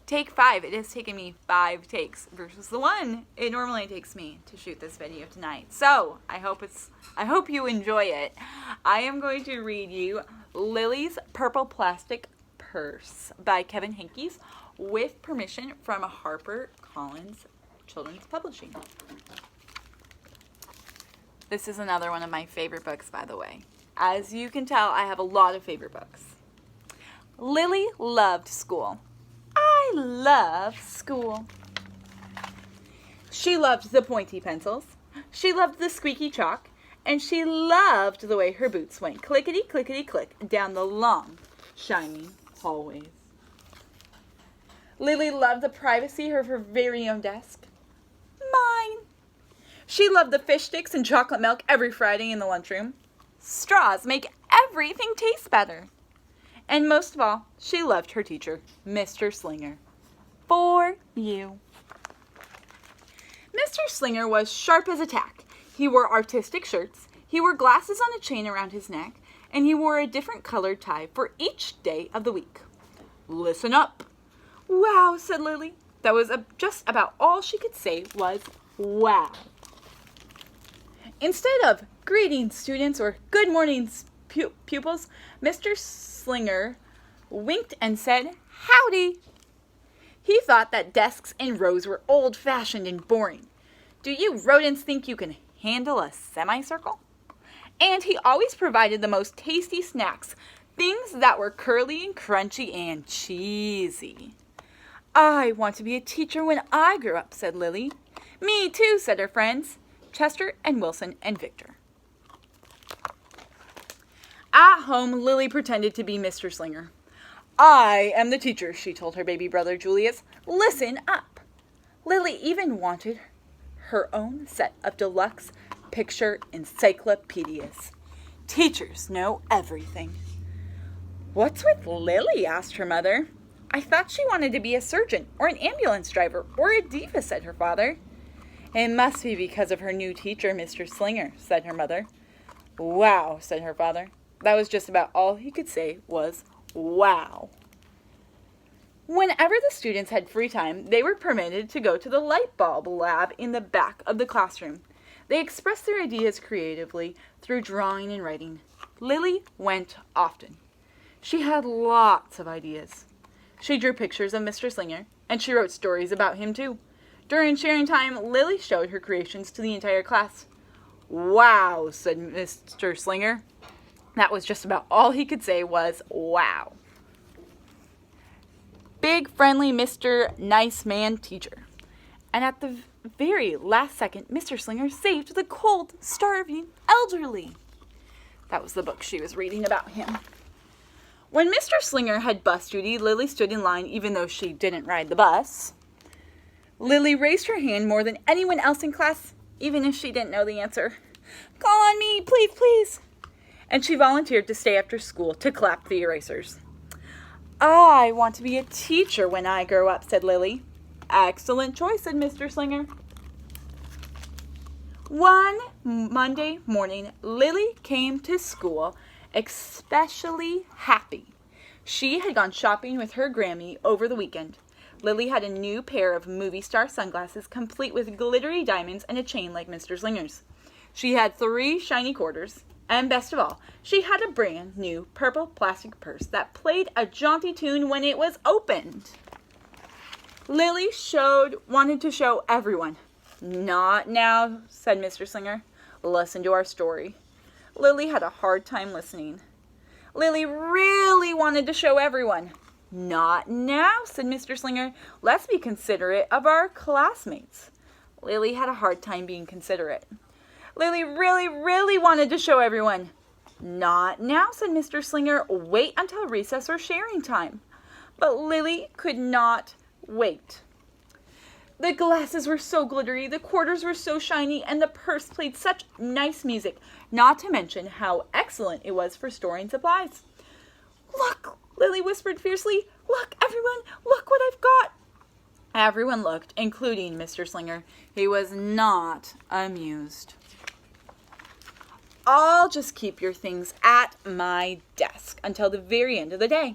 Take 5. It has taken me 5 takes versus the 1 it normally takes me to shoot this video tonight. So I hope you enjoy it. I am going to read you Lily's Purple Plastic Purse by Kevin Henkes with permission from HarperCollins Children's Publishing. This is another one of my favorite books, by the way. As you can tell, I have a lot of favorite books. Lily loved school. I love school. She loved the pointy pencils. She loved the squeaky chalk. And she loved the way her boots went clickety, clickety, click down the long, shiny hallways. Lily loved the privacy of her very own desk. Mine. She loved the fish sticks and chocolate milk every Friday in the lunchroom. Straws make everything taste better. And most of all, she loved her teacher, Mr. Slinger. For you. Mr. Slinger was sharp as a tack. He wore artistic shirts, he wore glasses on a chain around his neck, and he wore a different colored tie for each day of the week. Listen up. Wow, said Lily. That was just about all she could say was wow. Instead of greetings, students, or good mornings, pupils, Mr. Slinger winked and said, howdy. He thought that desks in rows were old-fashioned and boring. Do you rodents think you can handle a semicircle? And he always provided the most tasty snacks, things that were curly and crunchy and cheesy. I want to be a teacher when I grow up, said Lily. Me too, said her friends, Chester and Wilson and Victor. At home, Lily pretended to be Mr. Slinger. I am the teacher, she told her baby brother Julius. Listen up. Lily even wanted her own set of deluxe picture encyclopedias. Teachers know everything. What's with Lily? Asked her mother. I thought she wanted to be a surgeon or an ambulance driver or a diva, said her father. It must be because of her new teacher, Mr. Slinger, said her mother. Wow, said her father. That was just about all he could say was wow. Whenever the students had free time, they were permitted to go to the light bulb lab in the back of the classroom. They expressed their ideas creatively through drawing and writing. Lily went often. She had lots of ideas. She drew pictures of Mr. Slinger, and she wrote stories about him too. During sharing time, Lily showed her creations to the entire class. Wow, said Mr. Slinger. That was just about all he could say was wow. Big, friendly Mr. Nice Man Teacher. And at the very last second, Mr. Slinger saved the cold, starving elderly. That was the book she was reading about him. When Mr. Slinger had bus duty, Lily stood in line even though she didn't ride the bus. Lily raised her hand more than anyone else in class, even if she didn't know the answer. Call on me, please, please. And she volunteered to stay after school to clap the erasers. I want to be a teacher when I grow up, said Lily. Excellent choice, said Mr. Slinger. One Monday morning, Lily came to school especially happy. She had gone shopping with her Grammy over the weekend. Lily had a new pair of movie star sunglasses complete with glittery diamonds and a chain like Mr. Slinger's. She had 3 shiny quarters. And best of all, she had a brand new purple plastic purse that played a jaunty tune when it was opened. Lily wanted to show everyone. Not now, said Mr. Slinger. Listen to our story. Lily had a hard time listening. Lily really wanted to show everyone. Not now, said Mr. Slinger. Let's be considerate of our classmates. Lily had a hard time being considerate. Lily really wanted to show everyone. Not now, said Mr. Slinger. Wait until recess or sharing time. But Lily could not wait. The glasses were so glittery, the quarters were so shiny, and the purse played such nice music, not to mention how excellent it was for storing supplies. Look, Lily whispered fiercely. Look, everyone, look what I've got. Everyone looked, including Mr. Slinger. He was not amused. I'll just keep your things at my desk until the very end of the day,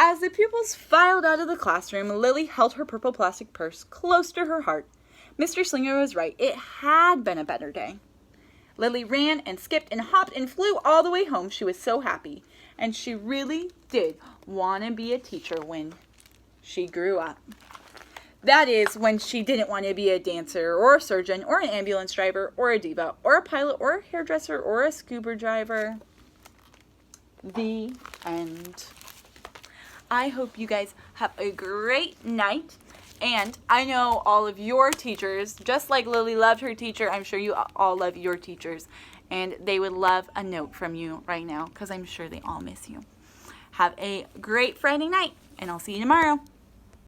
As the pupils filed out of the classroom, Lily held her purple plastic purse close to her heart. Mr. Slinger was right. It had been a better day. Lily ran and skipped and hopped and flew all the way home. She was so happy. And she really did want to be a teacher when she grew up. That is, when she didn't want to be a dancer or a surgeon or an ambulance driver or a diva or a pilot or a hairdresser or a scuba diver. The end. I hope you guys have a great night. And I know all of your teachers, just like Lily loved her teacher, I'm sure you all love your teachers. And they would love a note from you right now because I'm sure they all miss you. Have a great Friday night, and I'll see you tomorrow.